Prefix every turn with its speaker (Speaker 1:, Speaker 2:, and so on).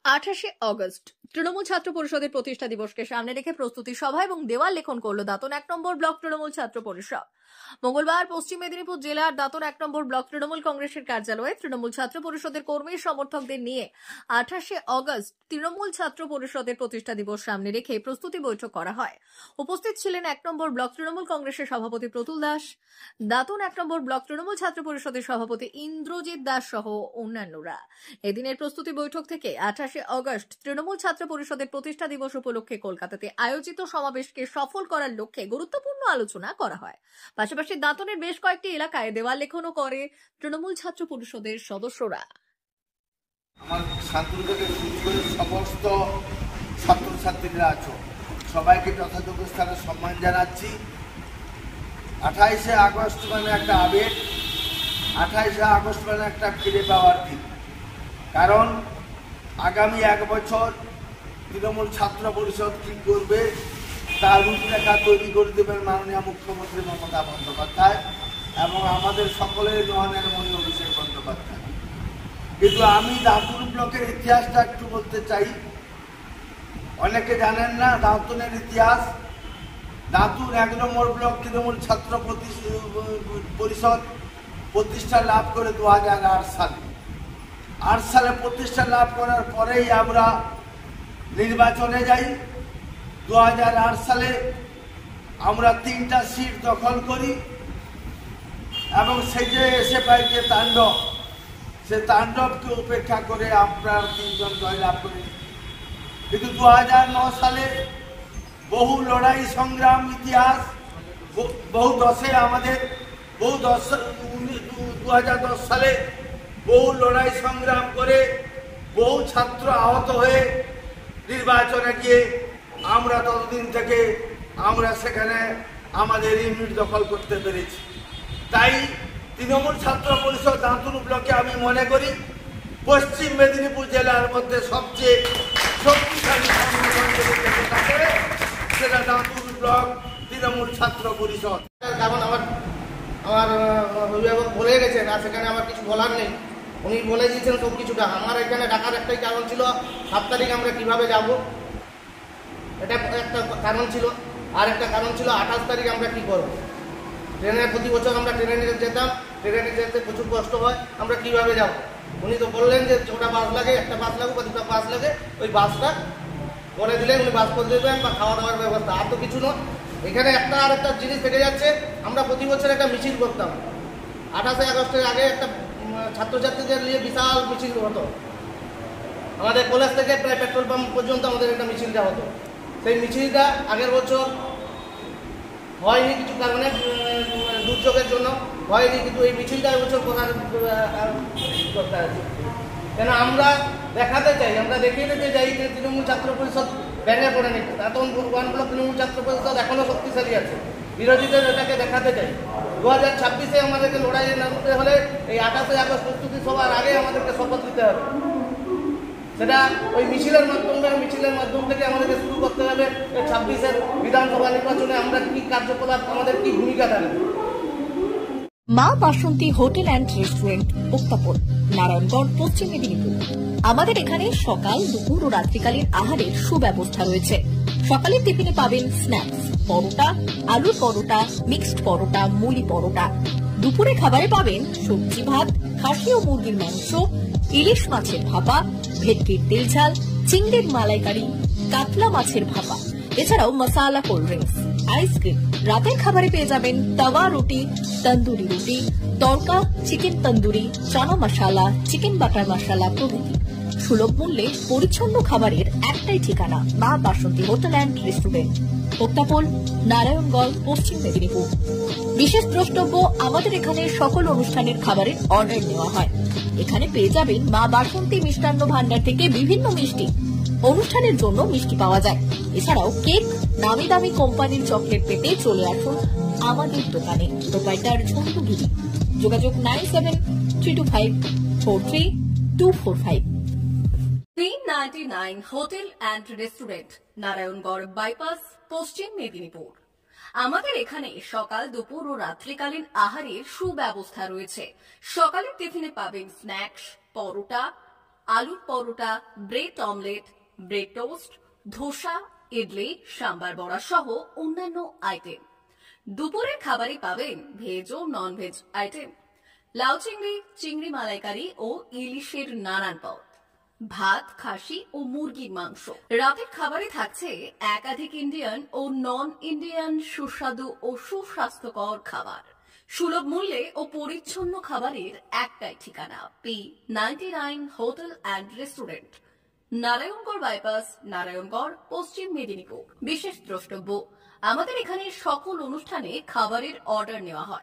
Speaker 1: 28 August Trinamool ছাত্র পরিষদের প্রতিষ্ঠা দিবসকে সামনে রেখে প্রস্তুতি সভা এবং দেওয়াল লেখন করল দাঁতন 1 নম্বর ব্লক তৃণমূল ছাত্র পরিষদ। মঙ্গলবার পশ্চিম মেদিনীপুর জেলার দাঁতন 1 নম্বর ব্লক তৃণমূল কংগ্রেসের কার্যালয়ে তৃণমূল ছাত্র পরিষদের কর্মী সমর্থকদের নিয়ে 28 অগস্ট তৃণমূল ছাত্র পরিষদের প্রতিষ্ঠা দিবস সামনে রেখে প্রস্তুতি বৈঠক করা হয়। উপস্থিত ছিলেন 1 নম্বর ব্লক তৃণমূল কংগ্রেসের সভাপতি প্রতুল দাস, দাঁতন 1 নম্বর ব্লক তৃণমূল ছাত্র পরিষদের সভাপতি ইন্দ্রজিৎ দাস সহ অন্যান্যরা। এদিনের প্রস্তুতি বৈঠক থেকে 28 অগস্ট তৃণমূল ছাত্র পরিষদের প্রতিষ্ঠা দিবস উপলক্ষে কলকাতাতে আয়োজিত সমাবেশকে সফল করার লক্ষ্যে গুরুত্বপূর্ণ আলোচনা করা হয়। পাশাপাশি দাঁতনের বেশ কয়েকটি এলাকায় দেওয়াল লেখনও করে তৃণমূল ছাত্র পরিষদের সদস্যরা।
Speaker 2: আমার শান্তনু থেকে শুরু করে সমস্ত ছাত্রছাত্রীরা আছো, সবাইকে যথাযোগ্য স্থানে সম্মান জানাচ্ছি। 28 আগস্ট মানে একটা আবেগ, 28 আগস্ট মানে একটা ফিরে পাওয়ার দিন। কারণ আগামী 1 বছর তৃণমূল ছাত্র পরিষদ কি করবে তার রূপরেখা তৈরি করে দেবেন মাননীয় মুখ্যমন্ত্রী মমতা বন্দ্যোপাধ্যায় এবং আমাদের সকলের নয়নের মণি অভিষেক বন্দ্যোপাধ্যায়। কিন্তু আমি দাঁতন ব্লকের ইতিহাসটা একটু বলতে চাই। অনেকে জানেন না দাঁতনের ইতিহাস। দাঁতন 1 নম্বর ব্লক তৃণমূল ছাত্র পরিষদ প্রতিষ্ঠা লাভ করে 2008 সালে। 8 সালে প্রতিষ্ঠা লাভ করার পরেই আমরা নির্বাচনে যাই। 2008 সালে আমরা 3টা সিট দখল করি এবং সেই যে এসে পাই যে তাণ্ডব, সে তাণ্ডবকে উপেক্ষা করে আমরা 3 জন জয়লাভ করি। কিন্তু 2009 সালে বহু লড়াই সংগ্রাম ইতিহাস, বহু দশে আমাদের 2010 সালে বহু লড়াই সংগ্রাম করে বহু ছাত্র আহত হয়ে নির্বাচনে গিয়ে আমরা ততদিন থেকে আমরা সেখানে আমাদের ইউনিট দখল করতে পেরেছি। তাই তৃণমূল ছাত্র পরিষদ দাঁতন ব্লকে আমি মনে করি পশ্চিম মেদিনীপুর জেলার মধ্যে সবচেয়ে শক্তিশালী সেটা দাঁতন ব্লক তৃণমূল ছাত্র পরিষদ।
Speaker 3: কারণ আমার অভিভাবক বলে গেছেন আর সেখানে আমার কিছু বলার নেই, উনি বলে দিয়েছেন সব কিছুটা। আমার এখানে ডাকার একটাই কারণ ছিল 7 তারিখ আমরা কিভাবে যাব, এটা একটা কারণ ছিল। আর একটা কারণ ছিল 28 তারিখ আমরা কি করব। ট্রেনে প্রতি বছর আমরা ট্রেনে যেতাম, ট্রেনে যেতে প্রচুর কষ্ট হয়, আমরা কিভাবে যাব। উনি তো বললেন যে 6টা বাস লাগে, একটা বাস লাগুক বা 2টা বাস লাগে, ওই বাসটা করে দিলে উনি বাস করে দেবেন বা খাওয়া দাওয়ার ব্যবস্থা, আর তো কিছু নয়। এখানে আর একটা জিনিস থেকে যাচ্ছে, আমরা প্রতি বছর একটা মিছিল করতাম। 28 আগস্টের আগে একটা ছাত্রছাত্রীদের নিয়ে বিশাল মিছিল হতো, আমাদের কলেজ থেকে প্রায় পেট্রোল পাম্প পর্যন্ত আমাদের একটা মিছিলটা হতো। সেই মিছিলটা আগের বছর হয়নি, কিছু কারণে দুর্যোগের জন্য হয়নি, কিন্তু এই মিছিলটা এবছর করার করতে আছে। কেন আমরা দেখাতে চাই, আমরা দেখিয়ে দিতে চাই যে তৃণমূল ছাত্র পরিষদ ভেঙে পড়ে নেই। এখন 1 ব্লক তৃণমূল ছাত্র পরিষদ এখনও শক্তিশালী আছে। বিরোধীদের এটাকে দেখাতে চাই। 2026-এ আমাদেরকে লড়াইয়ে নামতে হলে এই 28 আগস্ট প্রস্তুতি সভার আগে আমাদেরকে শপথ নিতে হবে। সেটা ওই মিছিলের মাধ্যম থেকে আমাদেরকে শুরু করতে হবে। 26-এর বিধানসভা নির্বাচনে আমরা কি কার্যকলাপ, আমাদের কি ভূমিকা থাকবে।
Speaker 1: মা বাসন্তী হোটেল অ্যান্ড রেস্টুরেন্ট, উত্তাপন, নারায়ণগড়, পশ্চিম মেদিনীপুর। আমাদের এখানে সকাল, দুপুর ও রাত্রিকালীন আহারের সুব্যবস্থা রয়েছে। সকালের টিফিনে পাবেন স্ন্যাক্স, পরোটা, আলুর পরোটা, মিক্সড পরোটা, মুলি পরোটা। দুপুরে খাবারে পাবেন সবজি ভাত, খাসি ও মুরগির মাংস, ইলিশ মাছের ভাপা, ভেটকির তেল ঝাল, চিংড়ির মালাইকারি, কাতলা মাছের ভাপা, এছাড়াও মশালা কোল্ড ড্রিঙ্কস, আইসক্রিম। রাতের খাবারে পেয়ে যাবেন তাওয়া রুটি, তন্দুরি রুটি, তড়কা, চিকেন তন্দুরি, চানা মশালা, চিকেন বাটার মশালা প্রভৃতি। সুলভ মূল্যে পরিচ্ছন্ন খাবারের একটাই ঠিকানা, মা বাসন্তী হোটেল অ্যান্ড রেস্টুরেন্ট, উত্তাপন, নারায়ণগড়, পশ্চিম মেদিনীপুর। বিশেষ দ্রষ্টব্য, আমাদের এখানে সকল অনুষ্ঠানের খাবারের অর্ডার নেওয়া হয়। এখানে পেয়ে যাবেন মা বাসন্তী মিষ্টান্ন ভান্ডার থেকে বিভিন্ন মিষ্টি। অনুষ্ঠানের জন্য মিষ্টি পাওয়া যায়। এছাড়াও কেক, নামি দামি কোম্পানির চকলেট পেতে চলে আসুন আমাদের দোকানে। প্রোপাইটার ঝন্টুগিরি। যোগাযোগ 9732543245। 399 hotel and restaurant, Narayangarh bypass, পশ্চিম মেদিনীপুর। আমাদের এখানে সকাল, দুপুর ও রাত্রিকালীন আহারের সুব্যবস্থা রয়েছে। সকালের টিফিনে পাবেন স্ন্যাক্স, পরোটা, আলুর paratha, bread omelette, bread toast, dosa, idli, sambar vada সহ অন্যান্য আইটেম। দুপুরের খাবারে পাবেন ভেজ ও নন ভেজ আইটেম, লাউ চিংড়ি, চিংড়ি মালাইকারি ও ইলিশের নানান পদ, ভাত, খাসি ও মুরগির মাংস। রাতের খাবারে থাকছে একাধিক ইন্ডিয়ান ও নন ইন্ডিয়ান সুস্বাদু ও সুস্বাস্থ্যকর খাবার। সুলভ মূল্যে ও পরিচ্ছন্ন খাবারের একটাই ঠিকানা, P99 hotel and restaurant, Narayangarh bypass, Narayangarh, পশ্চিম মেদিনীপুর। বিশেষ দ্রষ্টব্য, আমাদের এখানে সকল অনুষ্ঠানে খাবারের অর্ডার নেওয়া হয়।